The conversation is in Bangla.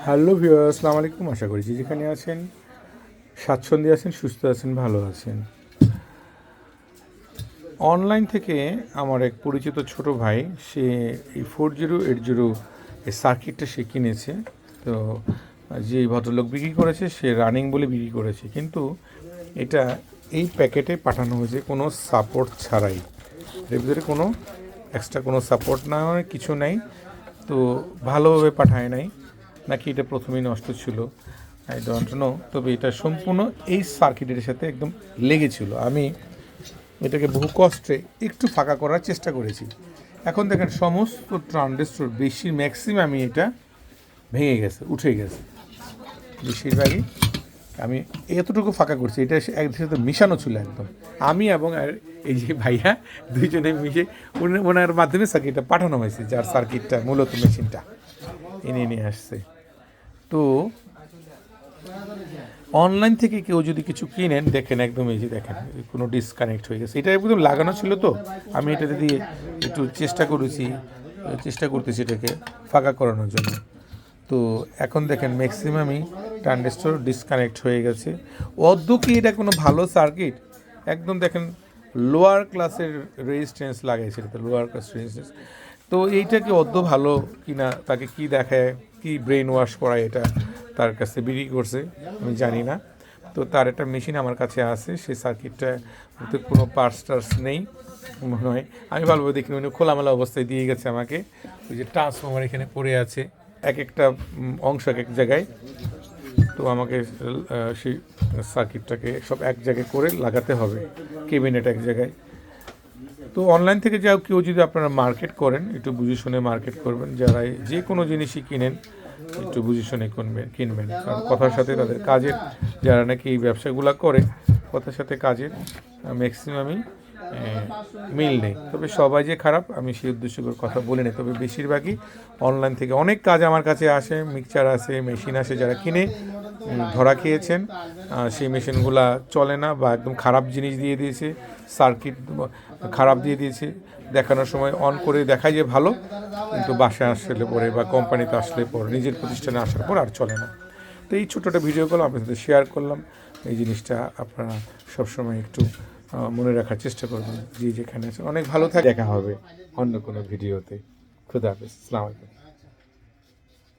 হ্যালো ভিউয়ার্স, আসসালামু আলাইকুম। আশা করি যেখানে আছেন স্বাচ্ছন্দ্যে আছেন, সুস্থ আছেন, ভালো আছেন। অনলাইন থেকে আমার এক পরিচিত ছোট ভাই, সে এই 4080 এই সার্কিটটা সে কিনেছে। তো যে ভদ্রলোক বিক্রি করেছে সে রানিং বলে বিক্রি করেছে, কিন্তু এটা এই প্যাকেটে পাঠানো হয়েছে কোনো সাপোর্ট ছাড়াই। এর ভিতরে কোনো এক্সট্রা কোনো সাপোর্ট না, কিছু নেই। তো ভালোভাবে পাঠায় নাই, নাকি এটা প্রথমেই নষ্ট ছিল, আই ডোন্ট নো। তবে এটা সম্পূর্ণ এই সার্কিটের সাথে একদম লেগেছিল। আমি এটাকে বহু কষ্টে একটু ফাঁকা করার চেষ্টা করেছি। এখন দেখেন সমস্ত ট্রানজিস্টর বেশি ম্যাক্সিমামই এটা ভেঙে গেছে, উঠে গেছে বেশিরভাগই। আমি এতটুকু ফাঁকা করছি, এটা একদের সাথে মিশানো ছিল একদম। আমি এবং আর এই যে ভাইয়া দুইজনে মিশে ওনার মাধ্যমে সার্কিটটা পাঠানো হয়েছে, যার সার্কিটটা মূলত মেশিনটা এনে নিয়ে আসছে। তো অনলাইন থেকে কেউ যদি কিছু কিনেন, দেখেন একদম এই যে দেখেন কোনো ডিসকানেক্ট হয়ে গেছে। এটা একদম লাগানো ছিল, তো আমি এটাতে দিয়ে একটু চেষ্টা করতেছি এটাকে ফাঁকা করানোর জন্য। তো এখন দেখেন ম্যাক্সিমামই ট্রানজিস্টর ডিসকানেক্ট হয়ে গেছে। অদ্য কি এটা কোনো ভালো সার্কিট? একদম দেখেন লোয়ার ক্লাসের রেজিস্ট্যান্স লাগাইছে, এটা লোয়ার ক্লাস রেজিস্ট্যান্স। তো এইটা কি অদ্য ভালো কিনা, তাকে কি দেখায়, কি ব্রেন ওয়াশ করায় এটা তার কাছে বিক্রি করছে আমি জানি না। তো তার একটা মেশিন আমার কাছে আছে, সেই সার্কিটটা কোনো পার্টস টার্স নেই মনে হয়। আমি ভালোভাবে দেখিনি, উনি খোলামেলা অবস্থায় দিয়ে গেছে আমাকে। ওই যে ট্রান্সফর্মার এখানে পড়ে আছে, এক একটা অংশ এক এক জায়গায়। তো আমাকে সেই সার্কিটটাকে সব এক জায়গায় করে লাগাতে হবে, কেবিনেট এক জায়গায়। তো অনলাইন থেকে যাও কেউ যদি আপনারা মার্কেট করেন, একটু বুঝে শুনে মার্কেট করবেন। যারা যে কোনো জিনিসই কিনেন একটু বুঝে শুনে কিনবেন, কারণ কথার সাথে তাদের কাজের, যারা নাকি এই ব্যবসাগুলো করে, কথার সাথে কাজের ম্যাক্সিমামই মিল নেই। তবে সবাই যে খারাপ আমি সেই উদ্দেশ্য করে কথা বলি না। তবে বেশিরভাগই অনলাইন থেকে অনেক কাজ আমার কাছে আসে, মিক্সচার আসে, মেশিন আসে, যারা কিনে ধরা খেয়েছেন। সেই মেশিনগুলা চলে না, বা একদম খারাপ জিনিস দিয়ে দিয়েছে, সার্কিট খারাপ দিয়ে দিয়েছে। দেখানোর সময় অন করে দেখায় যে ভালো, কিন্তু বাসায় আসলে পরে বা কোম্পানিতে আসলে পরে, নিজের প্রতিষ্ঠানে আসার পর আর চলে না। তো এই ছোটোটা ভিডিও কল আপনার সাথে শেয়ার করলাম। এই জিনিসটা আপনারা সবসময় একটু মনে রাখার চেষ্টা করবেন, যে যেখানে আছে। অনেক ভালো থাকে, দেখা হবে অন্য কোনো ভিডিওতে। খুদা হাফেজ, আসসালামু আলাইকুম।